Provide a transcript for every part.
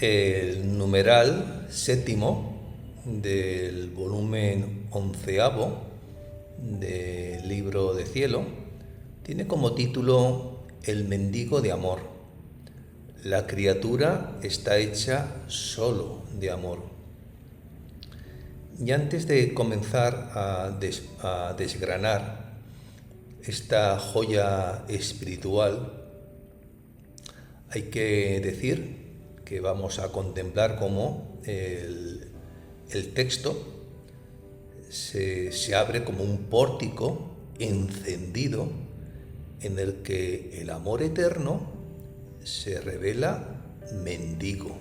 El numeral séptimo del volumen 11º del libro de cielo tiene como título El mendigo de amor. La criatura está hecha solo de amor. Y antes de comenzar a desgranar esta joya espiritual, hay que decir que vamos a contemplar cómo el texto se abre como un pórtico encendido en el que el amor eterno se revela mendigo.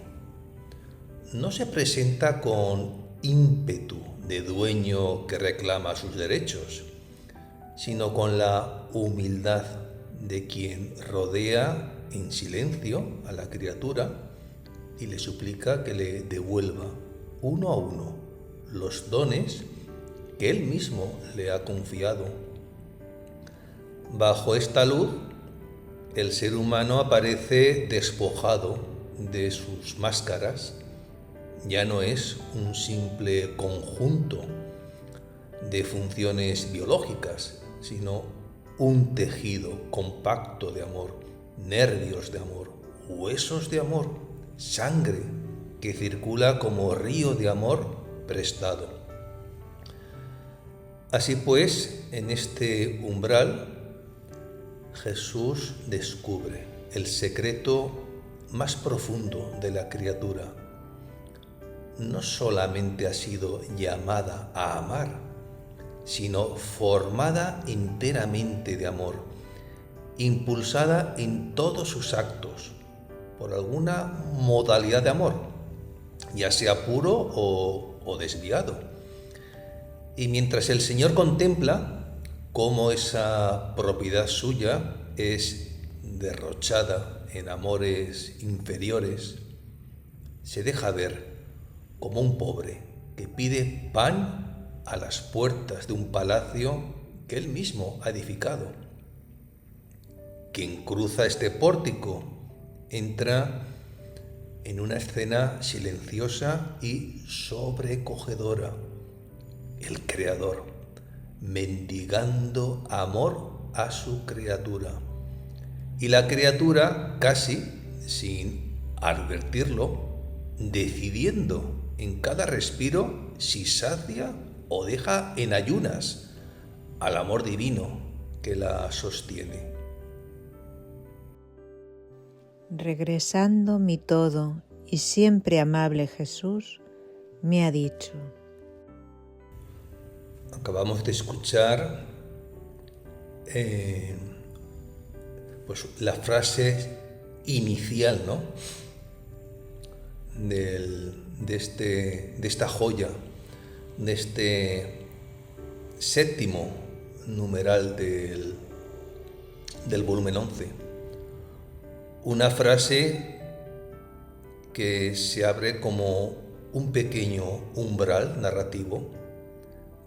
No se presenta con ímpetu de dueño que reclama sus derechos, sino con la humildad de quien rodea en silencio a la criatura y le suplica que le devuelva uno a uno los dones que él mismo le ha confiado. Bajo esta luz, el ser humano aparece despojado de sus máscaras. Ya no es un simple conjunto de funciones biológicas, sino un tejido compacto de amor, nervios de amor, huesos de amor, sangre que circula como río de amor prestado. Así pues, en este umbral, Jesús descubre el secreto más profundo de la criatura. No solamente ha sido llamada a amar, sino formada enteramente de amor, impulsada en todos sus actos por alguna modalidad de amor, ya sea puro o desviado. Y mientras el Señor contempla cómo esa propiedad suya es derrochada en amores inferiores, se deja ver como un pobre que pide pan a las puertas de un palacio que él mismo ha edificado. Quien cruza este pórtico entra en una escena silenciosa y sobrecogedora. El Creador, mendigando amor a su criatura. Y la criatura, casi sin advertirlo, decidiendo en cada respiro si sacia o deja en ayunas al amor divino que la sostiene. Regresando mi todo y siempre amable Jesús, me ha dicho. Acabamos de escuchar pues la frase inicial, ¿no?, de esta joya, de este séptimo numeral del volumen 11. Una frase que se abre como un pequeño umbral narrativo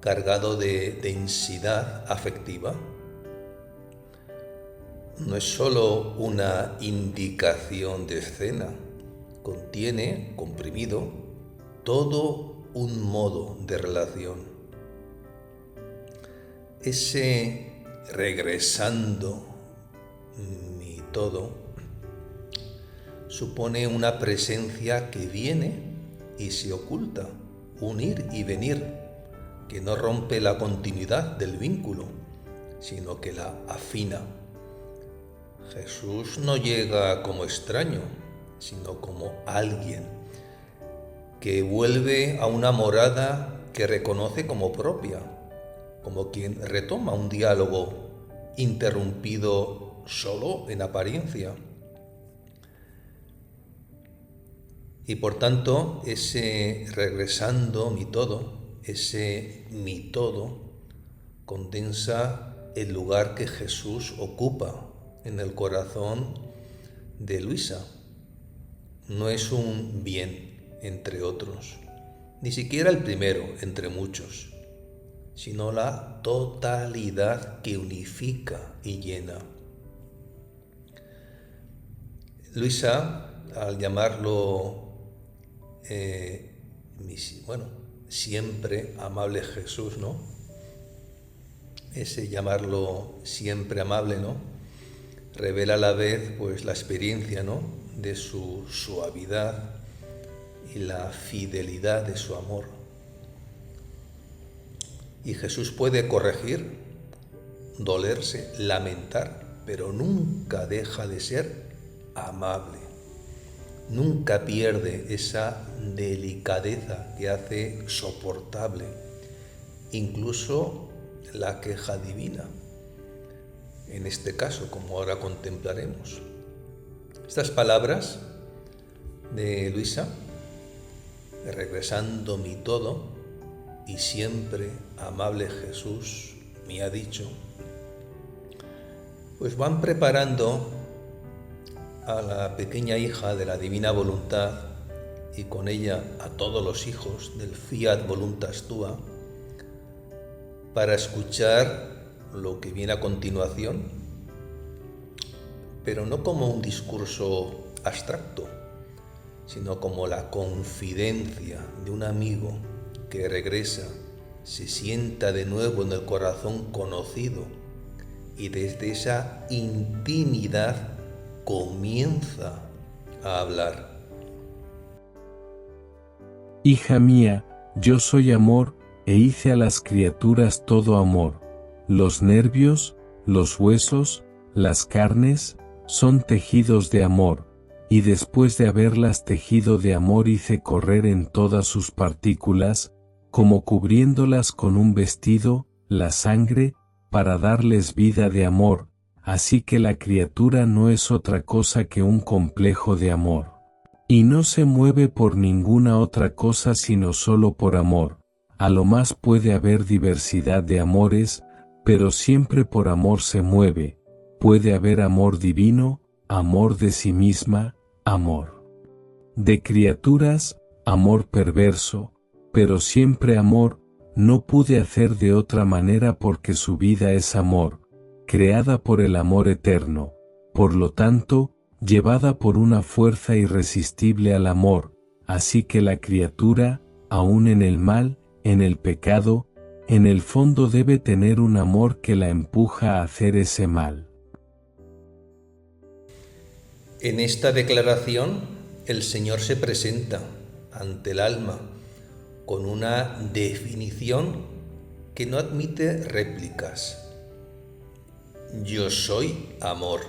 cargado de densidad afectiva. No es sólo una indicación de escena, contiene, comprimido, todo un modo de relación. Ese regresando mi todo supone una presencia que viene y se oculta, un ir y venir, que no rompe la continuidad del vínculo, sino que la afina. Jesús no llega como extraño, sino como alguien que vuelve a una morada que reconoce como propia, como quien retoma un diálogo interrumpido solo en apariencia. Y por tanto, ese regresando mi todo, ese mi todo, condensa el lugar que Jesús ocupa en el corazón de Luisa. No es un bien entre otros, ni siquiera el primero entre muchos, sino la totalidad que unifica y llena. Luisa, al llamarlo siempre amable Jesús, ¿no? Ese llamarlo siempre amable, ¿no? Revela a la vez pues la experiencia, ¿no?, de su suavidad y la fidelidad de su amor. Y Jesús puede corregir, dolerse, lamentar, pero nunca deja de ser amable. Nunca pierde esa delicadeza que hace soportable incluso la queja divina. En este caso, como ahora contemplaremos. Estas palabras de Luisa, regresando mi todo y siempre amable Jesús me ha dicho, pues van preparando a la pequeña hija de la divina voluntad y con ella a todos los hijos del Fiat Voluntas Tua para escuchar lo que viene a continuación, pero no como un discurso abstracto, sino como la confidencia de un amigo que regresa, se sienta de nuevo en el corazón conocido y desde esa intimidad comienza a hablar. Hija mía, yo soy amor, e hice a las criaturas todo amor. Los nervios, los huesos, las carnes, son tejidos de amor, y después de haberlas tejido de amor hice correr en todas sus partículas, como cubriéndolas con un vestido, la sangre, para darles vida de amor, así que la criatura no es otra cosa que un complejo de amor. Y no se mueve por ninguna otra cosa sino solo por amor. A lo más puede haber diversidad de amores, pero siempre por amor se mueve. Puede haber amor divino, amor de sí misma, amor de criaturas, amor perverso, pero siempre amor. No pude hacer de otra manera porque su vida es amor, creada por el amor eterno, por lo tanto, llevada por una fuerza irresistible al amor, así que la criatura, aun en el mal, en el pecado, en el fondo debe tener un amor que la empuja a hacer ese mal. En esta declaración, el Señor se presenta ante el alma con una definición que no admite réplicas. Yo soy amor.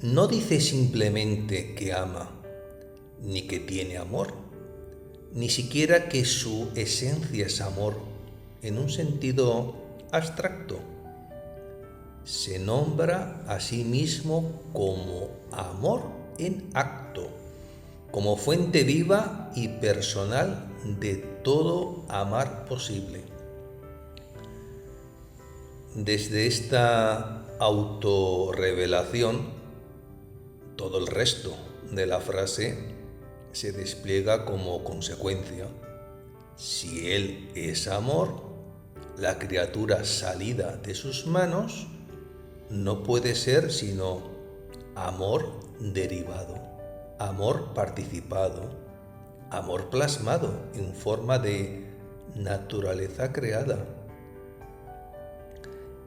No dice simplemente que ama, ni que tiene amor, ni siquiera que su esencia es amor, en un sentido abstracto. Se nombra a sí mismo como amor en acto, como fuente viva y personal de todo amar posible. Desde esta autorrevelación, todo el resto de la frase se despliega como consecuencia. Si Él es amor, la criatura salida de sus manos no puede ser sino amor derivado, amor participado, amor plasmado en forma de naturaleza creada.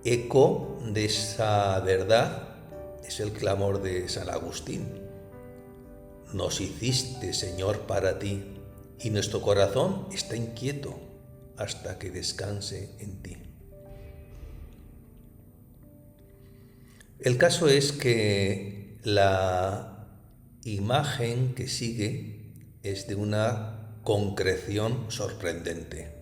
Eco de esa verdad es el clamor de San Agustín. Nos hiciste, Señor, para ti, y nuestro corazón está inquieto hasta que descanse en ti. El caso es que la imagen que sigue es de una concreción sorprendente.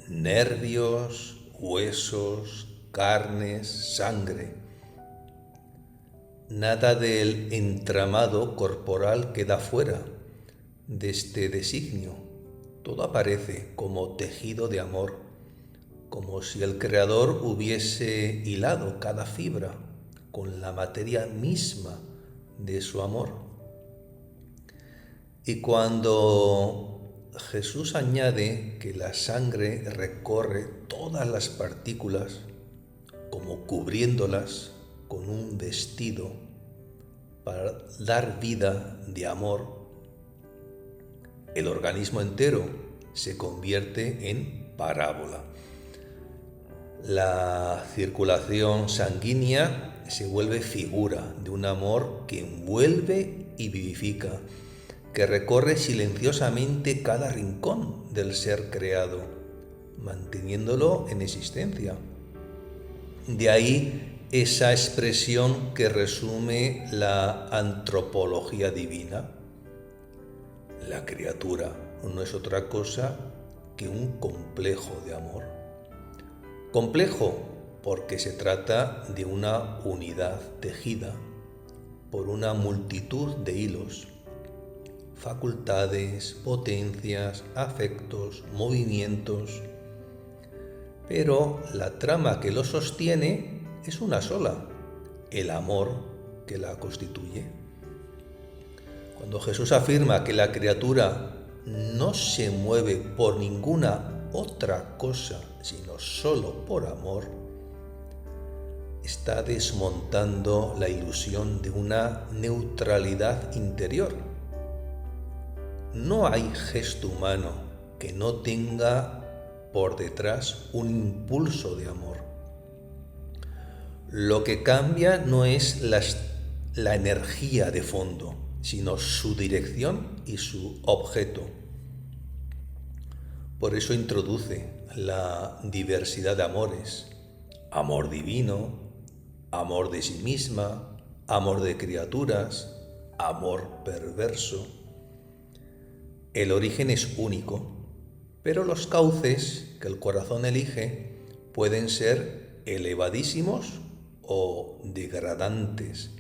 Nervios, huesos, carnes, sangre. Nada del entramado corporal queda fuera de este designio. Todo aparece como tejido de amor, como si el Creador hubiese hilado cada fibra con la materia misma de su amor. Y cuando Jesús añade que la sangre recorre todas las partículas, como cubriéndolas con un vestido para dar vida de amor, el organismo entero se convierte en parábola. La circulación sanguínea se vuelve figura de un amor que envuelve y vivifica, que recorre silenciosamente cada rincón del ser creado, manteniéndolo en existencia. De ahí esa expresión que resume la antropología divina. La criatura no es otra cosa que un complejo de amor. Complejo porque se trata de una unidad tejida por una multitud de hilos, facultades, potencias, afectos, movimientos. Pero la trama que lo sostiene es una sola, el amor que la constituye. Cuando Jesús afirma que la criatura no se mueve por ninguna otra cosa, sino solo por amor, está desmontando la ilusión de una neutralidad interior. No hay gesto humano que no tenga por detrás un impulso de amor. Lo que cambia no es la energía de fondo, sino su dirección y su objeto. Por eso introduce la diversidad de amores: amor divino, amor de sí misma, amor de criaturas, amor perverso. El origen es único, pero los cauces que el corazón elige pueden ser elevadísimos o degradantes.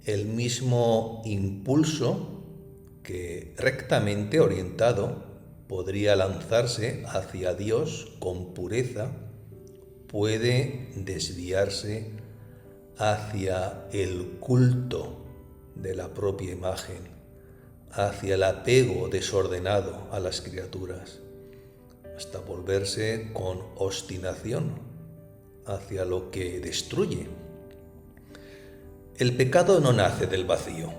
El mismo impulso que rectamente orientado podría lanzarse hacia Dios con pureza, puede desviarse hacia el culto de la propia imagen, hacia el apego desordenado a las criaturas, hasta volverse con obstinación hacia lo que destruye. El pecado no nace del vacío,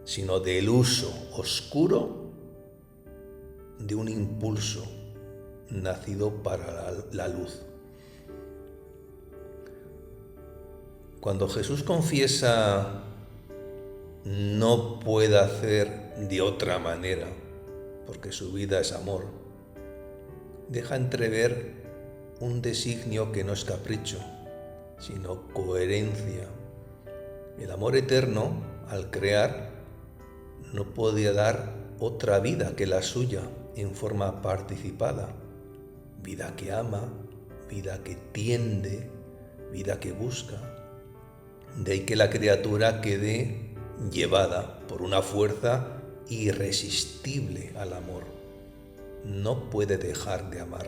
sino del uso oscuro de un impulso nacido para la luz. Cuando Jesús confiesa no puede hacer de otra manera, porque su vida es amor, deja entrever un designio que no es capricho, sino coherencia. El amor eterno, al crear, no podía dar otra vida que la suya en forma participada, vida que ama, vida que tiende, vida que busca. De ahí que la criatura quede llevada por una fuerza irresistible al amor. No puede dejar de amar,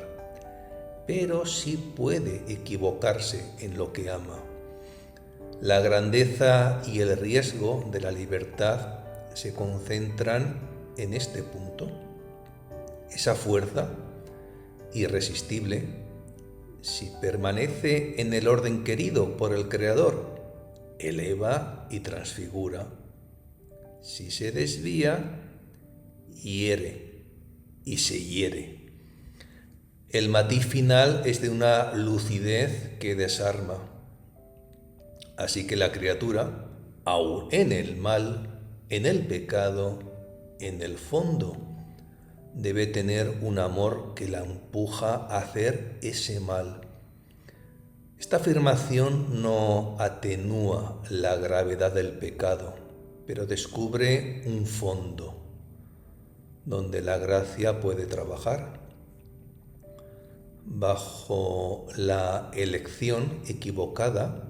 pero sí puede equivocarse en lo que ama. La grandeza y el riesgo de la libertad se concentran en este punto. Esa fuerza irresistible, si permanece en el orden querido por el Creador, eleva y transfigura. Si se desvía, hiere y se hiere. El matiz final es de una lucidez que desarma. Así que la criatura, aun en el mal, en el pecado, en el fondo, debe tener un amor que la empuja a hacer ese mal. Esta afirmación no atenúa la gravedad del pecado, pero descubre un fondo donde la gracia puede trabajar. Bajo la elección equivocada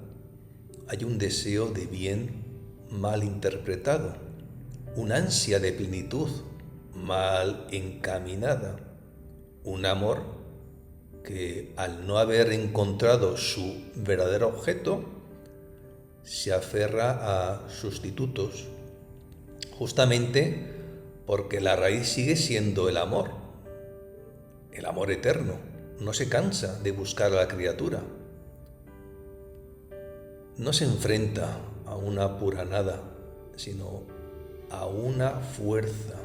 hay un deseo de bien mal interpretado, una ansia de plenitud mal encaminada, un amor que al no haber encontrado su verdadero objeto, se aferra a sustitutos, justamente porque la raíz sigue siendo el amor eterno. No se cansa de buscar a la criatura, no se enfrenta a una pura nada, sino a una fuerza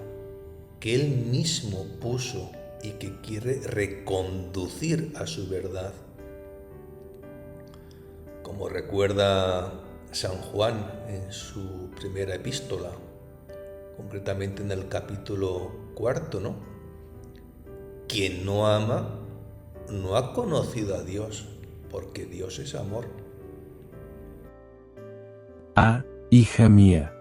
que Él mismo puso y que quiere reconducir a su verdad. Como recuerda San Juan en su primera epístola, concretamente en el capítulo 4, ¿no? Quien no ama no ha conocido a Dios, porque Dios es amor. Ah, hija mía,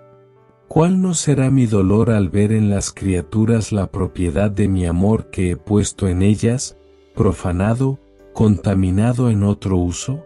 ¿cuál no será mi dolor al ver en las criaturas la propiedad de mi amor que he puesto en ellas, profanado, contaminado en otro uso?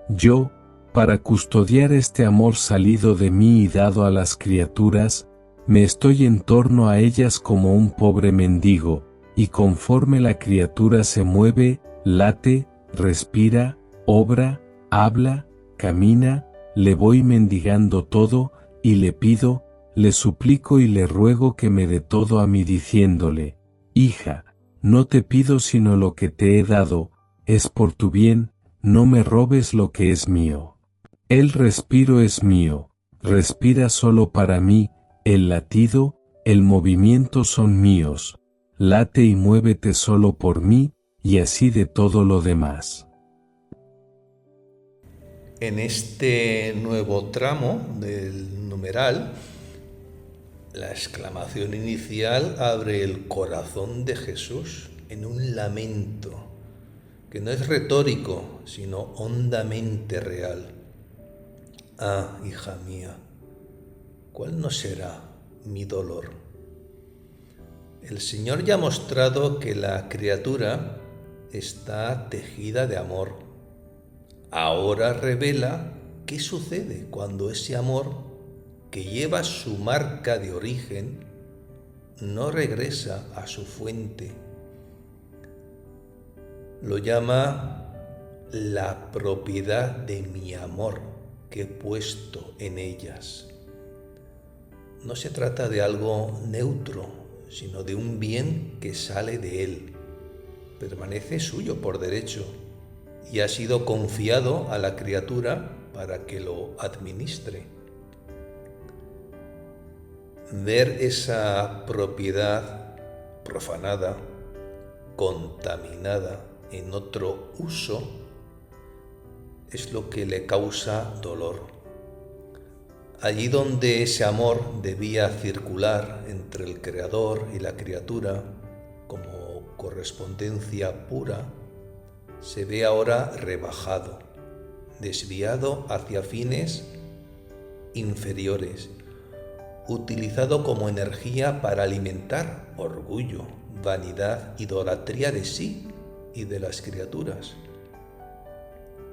Yo, para custodiar este amor salido de mí y dado a las criaturas, me estoy en torno a ellas como un pobre mendigo, y conforme la criatura se mueve, late, respira, obra, habla, camina, le voy mendigando todo, y le pido, le suplico y le ruego que me dé todo a mí diciéndole, hija, no te pido sino lo que te he dado, es por tu bien, no me robes lo que es mío. El respiro es mío, respira solo para mí, el latido, el movimiento son míos, late y muévete solo por mí, y así de todo lo demás. En este nuevo tramo del numeral, la exclamación inicial abre el corazón de Jesús en un lamento que no es retórico, sino hondamente real. Ah, hija mía, ¿cuál no será mi dolor? El Señor ya ha mostrado que la criatura está tejida de amor. Ahora revela qué sucede cuando ese amor, que lleva su marca de origen, no regresa a su fuente. Lo llama la propiedad de mi amor que he puesto en ellas. No se trata de algo neutro, sino de un bien que sale de Él, permanece suyo por derecho y ha sido confiado a la criatura para que lo administre. Ver esa propiedad profanada, contaminada en otro uso, es lo que le causa dolor. Allí donde ese amor debía circular entre el Creador y la criatura como correspondencia pura, se ve ahora rebajado, desviado hacia fines inferiores, utilizado como energía para alimentar orgullo, vanidad, idolatría de sí y de las criaturas.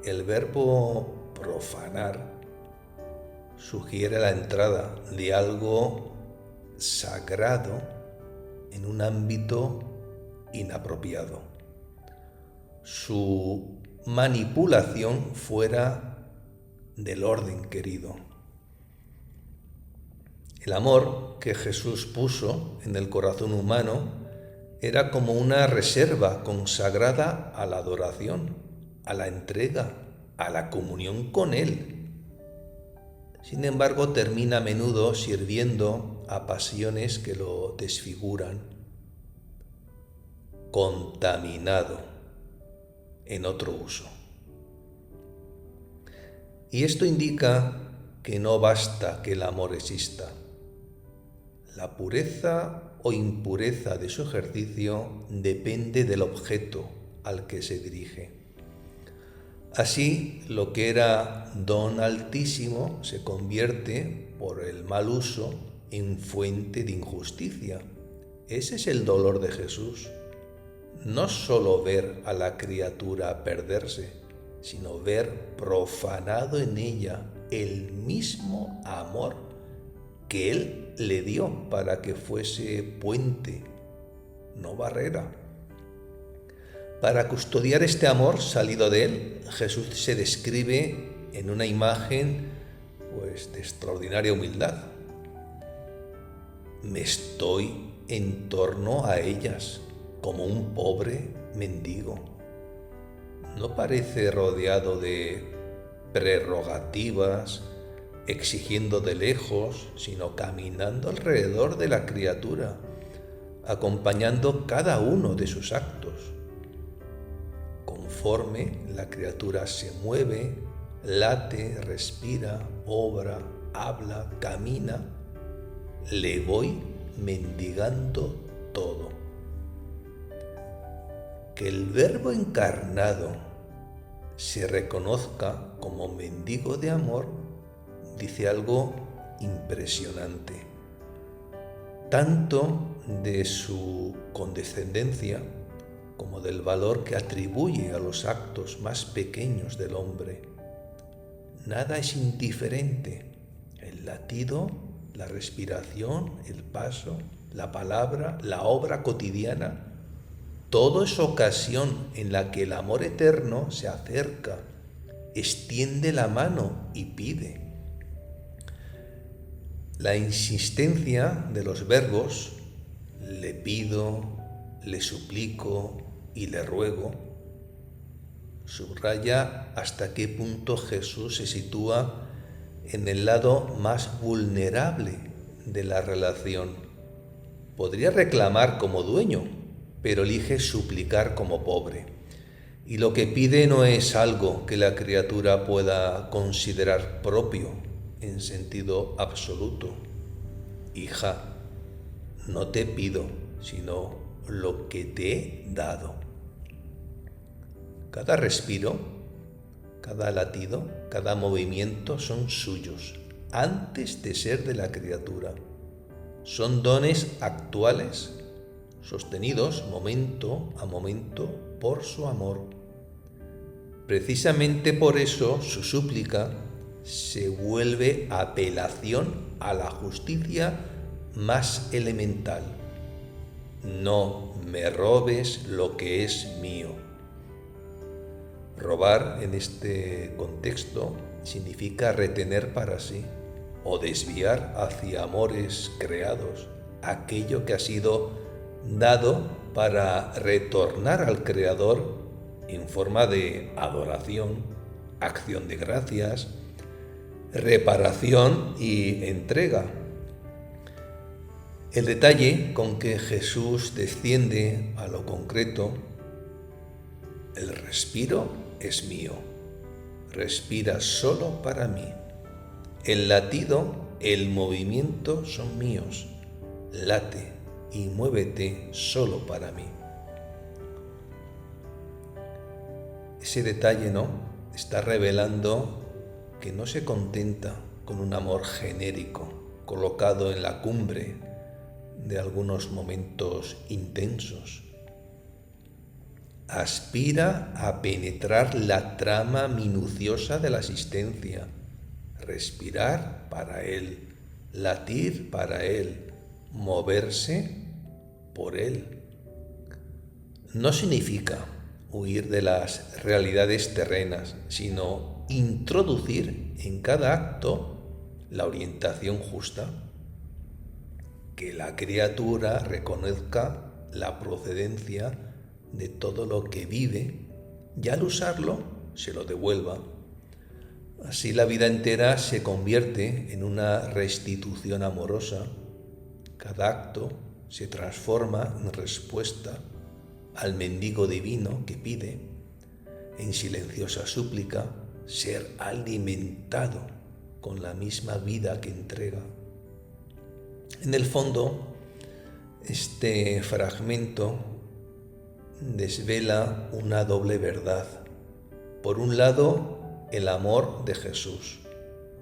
El verbo profanar sugiere la entrada de algo sagrado en un ámbito inapropiado. Su manipulación fuera del orden querido. El amor que Jesús puso en el corazón humano era como una reserva consagrada a la adoración, a la entrega, a la comunión con Él. Sin embargo, termina a menudo sirviendo a pasiones que lo desfiguran, contaminado en otro uso. Y esto indica que no basta que el amor exista. La pureza o impureza de su ejercicio depende del objeto al que se dirige. Así, lo que era don altísimo se convierte, por el mal uso, en fuente de injusticia. Ese es el dolor de Jesús. No solo ver a la criatura perderse, sino ver profanado en ella el mismo amor que Él le dio para que fuese puente, no barrera. Para custodiar este amor salido de Él, Jesús se describe en una imagen de extraordinaria humildad. Me estoy en torno a ellas como un pobre mendigo. No parece rodeado de prerrogativas, exigiendo de lejos, sino caminando alrededor de la criatura, acompañando cada uno de sus actos. Conforme la criatura se mueve, late, respira, obra, habla, camina, le voy mendigando todo. Que el Verbo encarnado se reconozca como mendigo de amor dice algo impresionante, tanto de su condescendencia como del valor que atribuye a los actos más pequeños del hombre. Nada es indiferente: el latido, la respiración, el paso, la palabra, la obra cotidiana. Todo es ocasión en la que el amor eterno se acerca, extiende la mano y pide. La insistencia de los verbos le pido, le suplico y le ruego subraya hasta qué punto Jesús se sitúa en el lado más vulnerable de la relación. Podría reclamar como dueño, pero elige suplicar como pobre. Y lo que pide no es algo que la criatura pueda considerar propio en sentido absoluto. Hija, no te pido, sino lo que te he dado. Cada respiro, cada latido, cada movimiento son suyos, antes de ser de la criatura. Son dones actuales, sostenidos momento a momento por su amor. Precisamente por eso su súplica se vuelve apelación a la justicia más elemental. No me robes lo que es mío. Robar en este contexto significa retener para sí o desviar hacia amores creados aquello que ha sido dado para retornar al Creador en forma de adoración, acción de gracias, reparación y entrega. El detalle con que Jesús desciende a lo concreto: el respiro es mío, respira solo para mí. El latido, el movimiento son míos, late y muévete solo para mí. Ese detalle, está revelando que no se contenta con un amor genérico, colocado en la cumbre de algunos momentos intensos. Aspira a penetrar la trama minuciosa de la existencia, respirar para Él, latir para Él, moverse por Él. No significa huir de las realidades terrenas, sino introducir en cada acto la orientación justa, que la criatura reconozca la procedencia de todo lo que vive y al usarlo se lo devuelva. Así la vida entera se convierte en una restitución amorosa. Cada acto se transforma en respuesta al mendigo divino que pide, en silenciosa súplica, ser alimentado con la misma vida que entrega. En el fondo, este fragmento desvela una doble verdad. Por un lado, el amor de Jesús,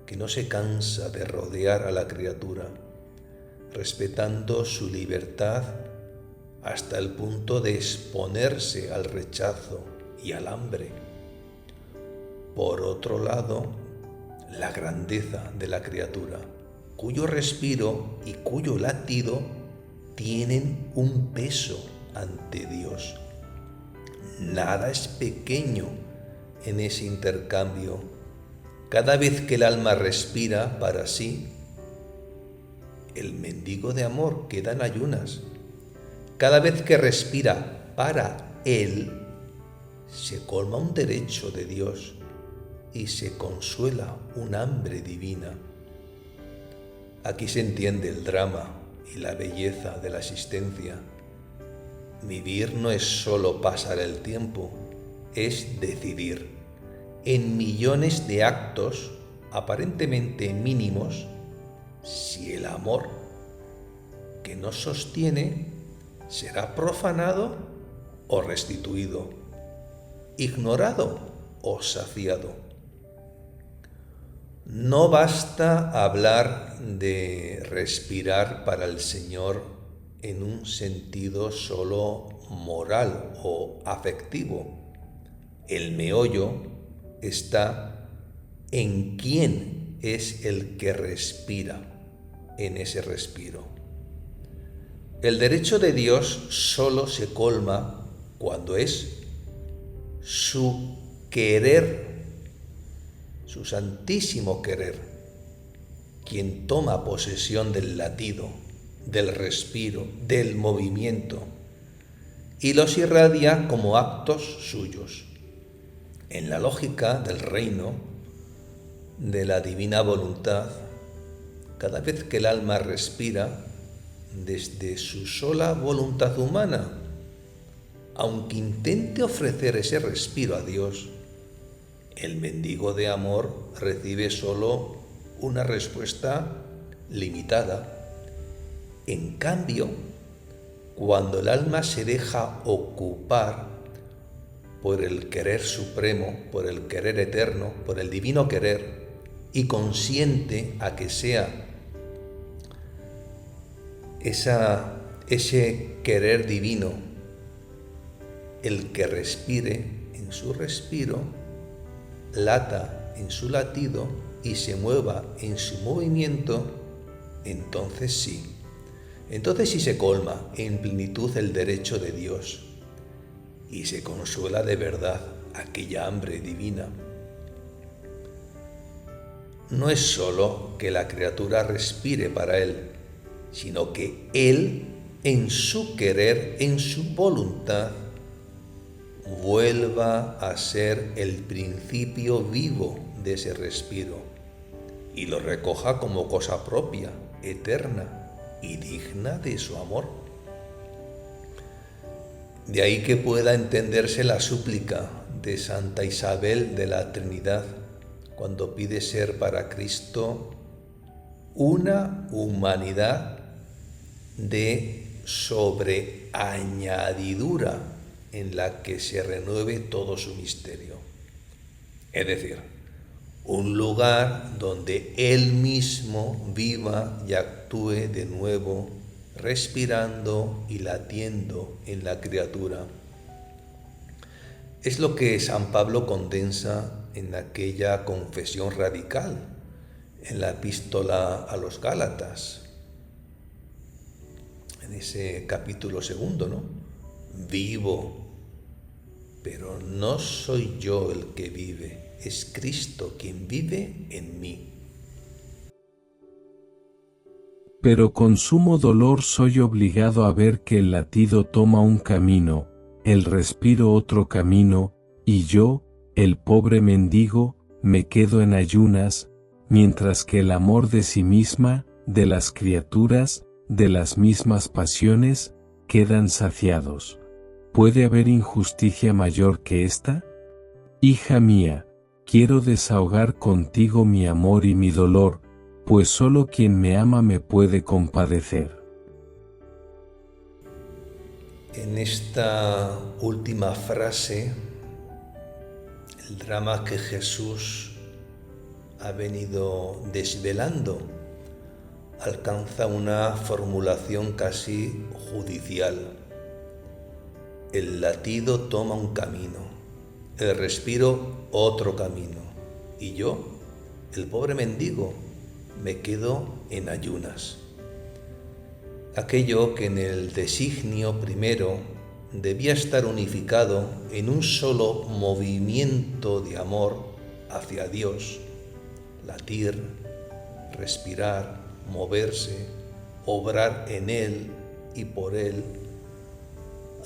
que no se cansa de rodear a la criatura, respetando su libertad hasta el punto de exponerse al rechazo y al hambre. Por otro lado, la grandeza de la criatura, cuyo respiro y cuyo latido tienen un peso ante Dios. Nada es pequeño en ese intercambio. Cada vez que el alma respira para sí, el mendigo de amor queda en ayunas. Cada vez que respira para Él, se colma un derecho de Dios y se consuela un hambre divina. Aquí se entiende el drama y la belleza de la existencia. Vivir no es solo pasar el tiempo, es decidir en millones de actos aparentemente mínimos si el amor que nos sostiene será profanado o restituido, ignorado o saciado. No basta hablar de respirar para el Señor en un sentido solo moral o afectivo. El meollo está en quién es el que respira en ese respiro. El derecho de Dios solo se colma cuando es su querer, su santísimo querer, quien toma posesión del latido, del respiro, del movimiento, y los irradia como actos suyos. En la lógica del reino, de la divina voluntad, cada vez que el alma respira desde su sola voluntad humana, aunque intente ofrecer ese respiro a Dios, el mendigo de amor recibe solo una respuesta limitada. En cambio, cuando el alma se deja ocupar por el querer supremo, por el querer eterno, por el divino querer, y consiente a que sea ese querer divino el que respire en su respiro, lata en su latido y se mueva en su movimiento, entonces sí se colma en plenitud el derecho de Dios y se consuela de verdad aquella hambre divina. No es sólo que la criatura respire para Él, sino que Él, en su querer, en su voluntad, vuelva a ser el principio vivo de ese respiro y lo recoja como cosa propia, eterna y digna de su amor. De ahí que pueda entenderse la súplica de Santa Isabel de la Trinidad cuando pide ser para Cristo una humanidad de sobreañadidura en la que se renueve todo su misterio. Es decir, un lugar donde Él mismo viva y actúe de nuevo, respirando y latiendo en la criatura. Es lo que San Pablo condensa en aquella confesión radical, en la epístola a los Gálatas, en ese capítulo 2, ¿no? Vivo, pero no soy yo el que vive, es Cristo quien vive en mí. Pero con sumo dolor soy obligado a ver que el latido toma un camino, el respiro otro camino, y yo, el pobre mendigo, me quedo en ayunas, mientras que el amor de sí misma, de las criaturas, de las mismas pasiones, quedan saciados. ¿Puede haber injusticia mayor que esta? Hija mía, quiero desahogar contigo mi amor y mi dolor, pues solo quien me ama me puede compadecer. En esta última frase, el drama que Jesús ha venido desvelando alcanza una formulación casi judicial. El latido toma un camino, el respiro otro camino, y yo, el pobre mendigo, me quedo en ayunas. Aquello que en el designio primero debía estar unificado en un solo movimiento de amor hacia Dios, latir, respirar, moverse, obrar en Él y por Él,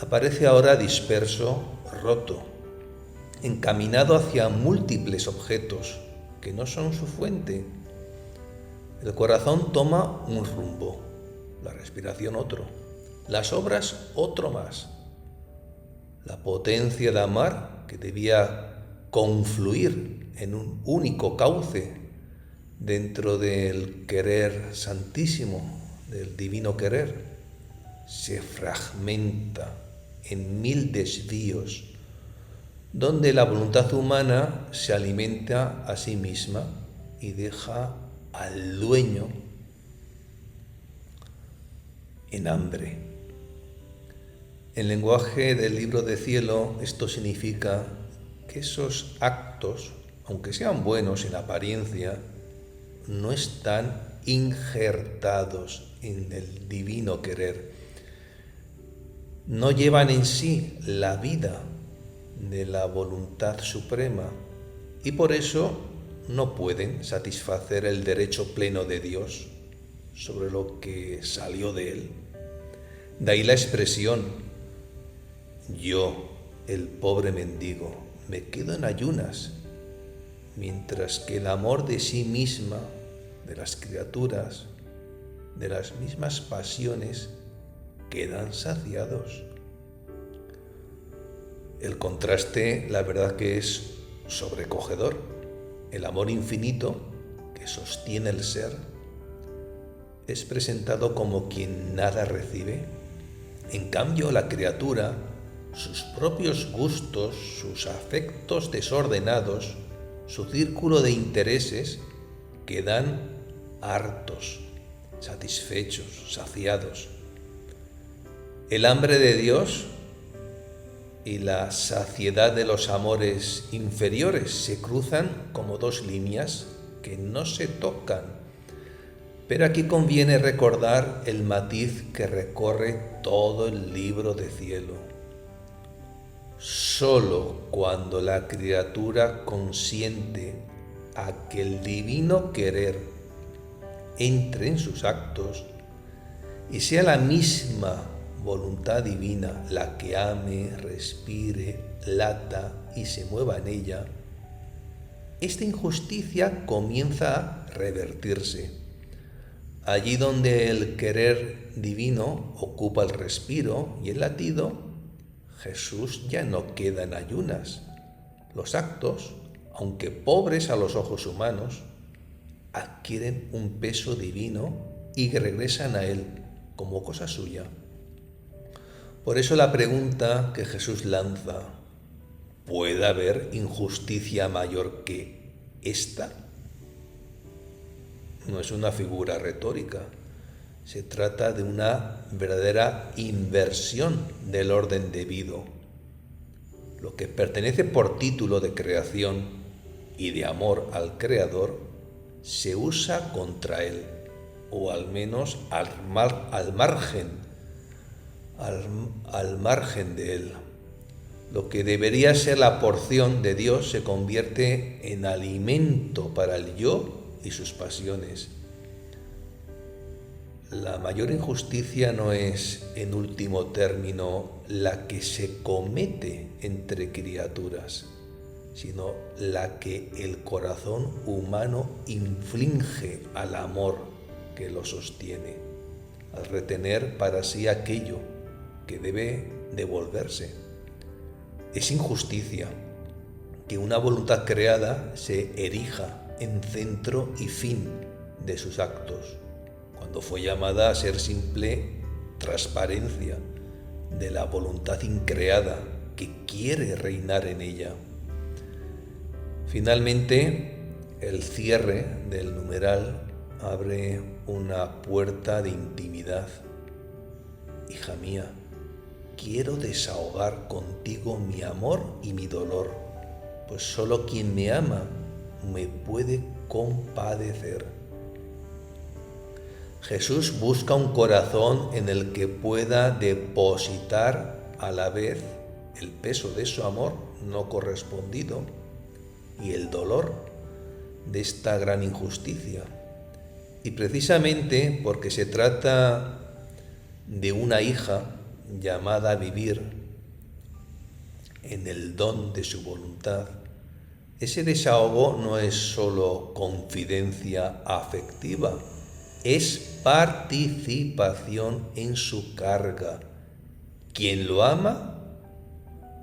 aparece ahora disperso, roto, encaminado hacia múltiples objetos que no son su fuente. El corazón toma un rumbo, la respiración otro, las obras otro más, la potencia de amar que debía confluir en un único cauce dentro del querer santísimo, del divino querer, se fragmenta en 1000 desvíos, donde la voluntad humana se alimenta a sí misma y deja al dueño en hambre. En lenguaje del libro de cielo, esto significa que esos actos, aunque sean buenos en apariencia, no están injertados en el divino querer. No llevan en sí la vida de la voluntad suprema y por eso no pueden satisfacer el derecho pleno de Dios sobre lo que salió de él. De ahí la expresión: yo, el pobre mendigo, me quedo en ayunas, mientras que el amor de sí misma, de las criaturas, de las mismas pasiones, quedan saciados. El contraste, la verdad que es sobrecogedor. El amor infinito que sostiene el ser es presentado como quien nada recibe. En cambio, la criatura, sus propios gustos, sus afectos desordenados, su círculo de intereses, quedan hartos, satisfechos, saciados. El hambre de Dios y la saciedad de los amores inferiores se cruzan como dos líneas que no se tocan. Pero aquí conviene recordar el matiz que recorre todo el libro de cielo. Solo cuando la criatura consiente a que el divino querer entre en sus actos y sea la misma voluntad divina la que ame, respire, lata y se mueva en ella, esta injusticia comienza a revertirse. Allí donde el querer divino ocupa el respiro y el latido, Jesús ya no queda en ayunas. Los actos, aunque pobres a los ojos humanos, adquieren un peso divino y regresan a Él como cosa suya. Por eso la pregunta que Jesús lanza: ¿puede haber injusticia mayor que esta? No es una figura retórica, se trata de una verdadera inversión del orden debido. Lo que pertenece por título de creación y de amor al Creador se usa contra Él, o al menos al margen de Él. Lo que debería ser la porción de Dios se convierte en alimento para el yo y sus pasiones. La mayor injusticia no es, en último término, la que se comete entre criaturas, sino la que el corazón humano inflige al amor que lo sostiene, al retener para sí aquello que debe devolverse. Es injusticia que una voluntad creada se erija en centro y fin de sus actos, cuando fue llamada a ser simple transparencia de la voluntad increada que quiere reinar en ella. Finalmente, el cierre del numeral abre una puerta de intimidad. Hija mía, quiero desahogar contigo mi amor y mi dolor, pues solo quien me ama me puede compadecer. Jesús busca un corazón en el que pueda depositar a la vez el peso de su amor no correspondido y el dolor de esta gran injusticia. Y precisamente porque se trata de una hija llamada a vivir en el don de su voluntad, ese desahogo no es solo confidencia afectiva, es participación en su carga. Quien lo ama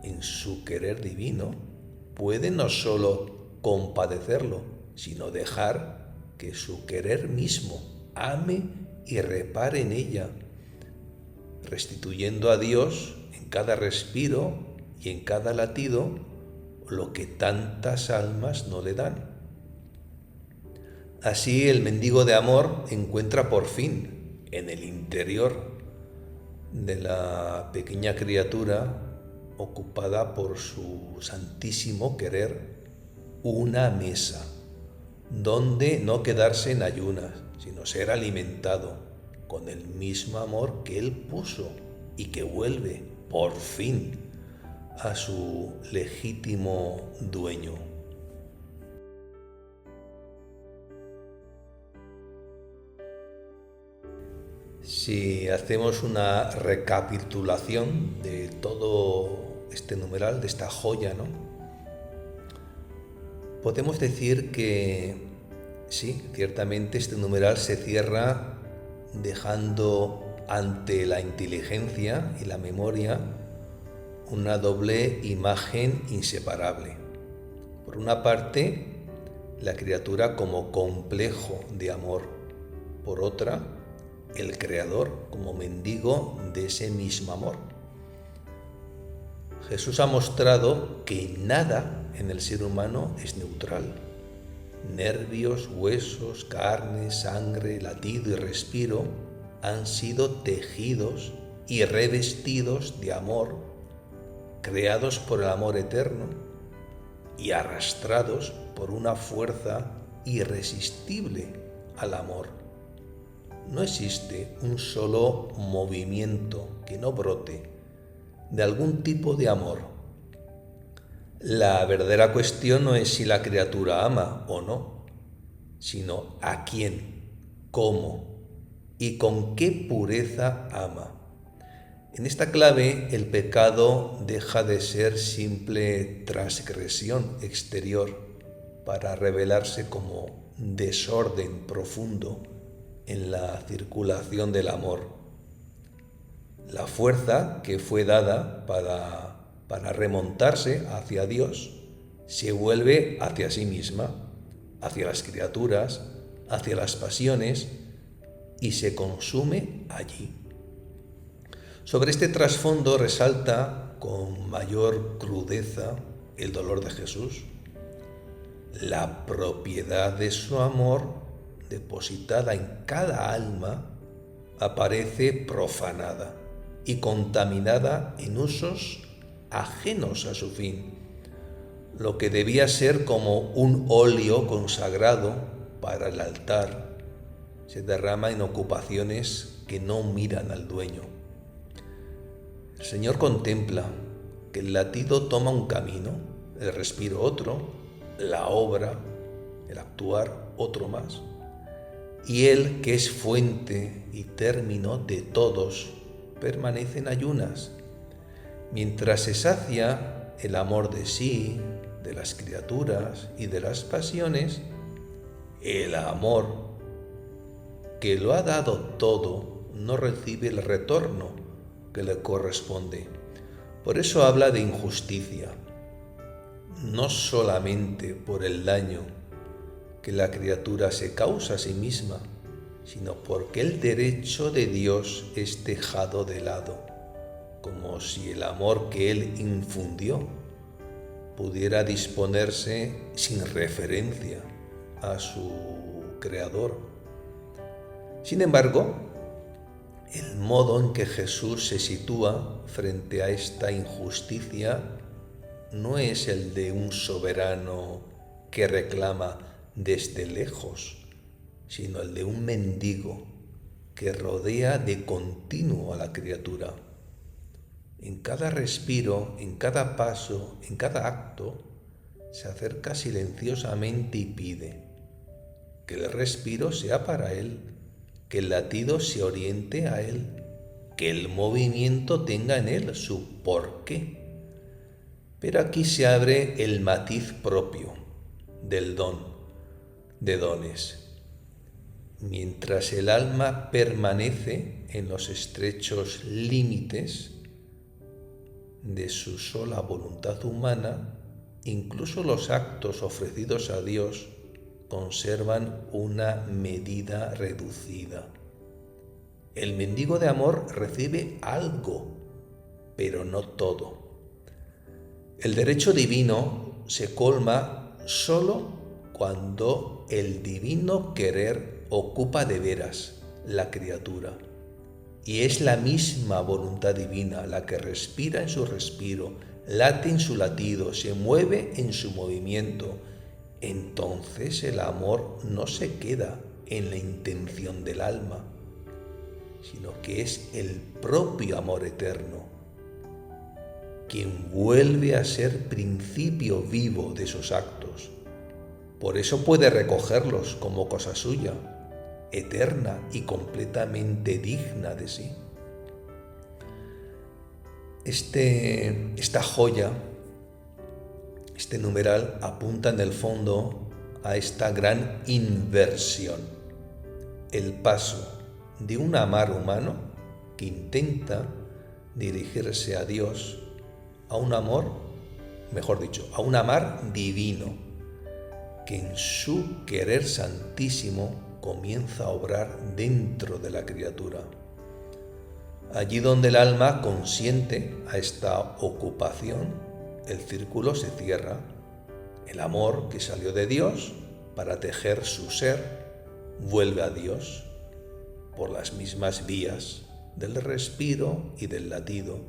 en su querer divino, puede no solo compadecerlo, sino dejar que su querer mismo ame y repare en ella, restituyendo a Dios en cada respiro y en cada latido lo que tantas almas no le dan. Así el mendigo de amor encuentra por fin en el interior de la pequeña criatura ocupada por su santísimo querer una mesa donde no quedarse en ayunas, sino ser alimentado con el mismo amor que él puso y que vuelve por fin a su legítimo dueño. Si hacemos una recapitulación de todo este numeral, de esta joya, ¿no? Podemos decir que sí, ciertamente este numeral se cierra dejando ante la inteligencia y la memoria una doble imagen inseparable. Por una parte, la criatura como complejo de amor. Por otra, el Creador como mendigo de ese mismo amor. Jesús ha mostrado que nada en el ser humano es neutral. Nervios, huesos, carne, sangre, latido y respiro han sido tejidos y revestidos de amor, creados por el amor eterno y arrastrados por una fuerza irresistible al amor. No existe un solo movimiento que no brote de algún tipo de amor. La verdadera cuestión no es si la criatura ama o no, sino a quién, cómo y con qué pureza ama. En esta clave, el pecado deja de ser simple transgresión exterior para revelarse como desorden profundo en la circulación del amor. La fuerza que fue dada para remontarse hacia Dios se vuelve hacia sí misma, hacia las criaturas, hacia las pasiones y se consume allí. Sobre este trasfondo resalta con mayor crudeza el dolor de Jesús. La propiedad de su amor depositada en cada alma aparece profanada y contaminada en usos ajenos a su fin. Lo que debía ser como un óleo consagrado para el altar se derrama en ocupaciones que no miran al dueño. El Señor contempla que el latido toma un camino, el respiro otro, la obra, el actuar otro más. Y Él, que es fuente y término de todos, permanece en ayunas, mientras se sacia el amor de sí, de las criaturas y de las pasiones. El amor que lo ha dado todo no recibe el retorno que le corresponde. Por eso habla de injusticia, no solamente por el daño que la criatura se causa a sí misma, sino porque el derecho de Dios es dejado de lado, como si el amor que Él infundió pudiera disponerse sin referencia a su Creador. Sin embargo, el modo en que Jesús se sitúa frente a esta injusticia no es el de un soberano que reclama desde lejos, sino el de un mendigo que rodea de continuo a la criatura. En cada respiro, en cada paso, en cada acto, se acerca silenciosamente y pide que el respiro sea para él, que el latido se oriente a él, que el movimiento tenga en él su porqué. Pero aquí se abre el matiz propio del don de dones. Mientras el alma permanece en los estrechos límites de su sola voluntad humana, incluso los actos ofrecidos a Dios conservan una medida reducida. El mendigo de amor recibe algo, pero no todo. El derecho divino se colma solo cuando el divino querer ocupa de veras la criatura. Y es la misma voluntad divina la que respira en su respiro, late en su latido, se mueve en su movimiento. Entonces el amor no se queda en la intención del alma, sino que es el propio amor eterno quien vuelve a ser principio vivo de esos actos. Por eso puede recogerlos como cosa suya, eterna y completamente digna de sí. Esta joya, este numeral, apunta en el fondo a esta gran inversión, el paso de un amar humano que intenta dirigirse a Dios, a un amor, mejor dicho, a un amar divino, que en su querer santísimo comienza a obrar dentro de la criatura. Allí donde el alma consiente a esta ocupación, el círculo se cierra. El amor que salió de Dios para tejer su ser vuelve a Dios por las mismas vías del respiro y del latido,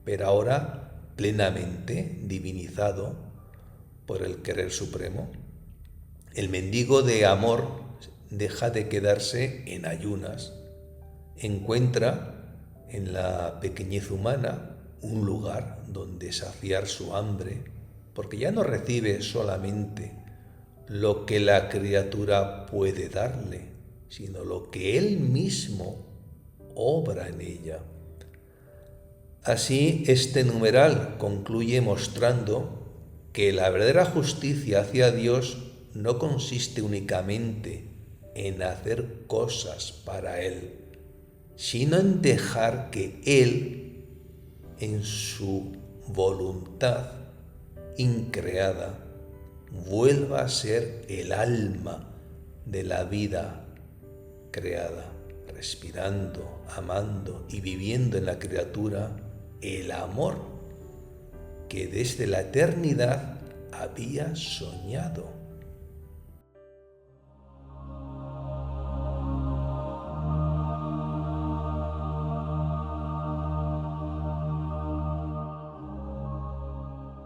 pero ahora plenamente divinizado por el querer supremo. El mendigo de amor deja de quedarse en ayunas, encuentra en la pequeñez humana un lugar donde saciar su hambre, porque ya no recibe solamente lo que la criatura puede darle, sino lo que él mismo obra en ella. Así, este numeral concluye mostrando que la verdadera justicia hacia Dios no consiste únicamente en hacer cosas para Él, sino en dejar que Él, en su voluntad increada, vuelva a ser el alma de la vida creada, respirando, amando y viviendo en la criatura el amor que desde la eternidad había soñado.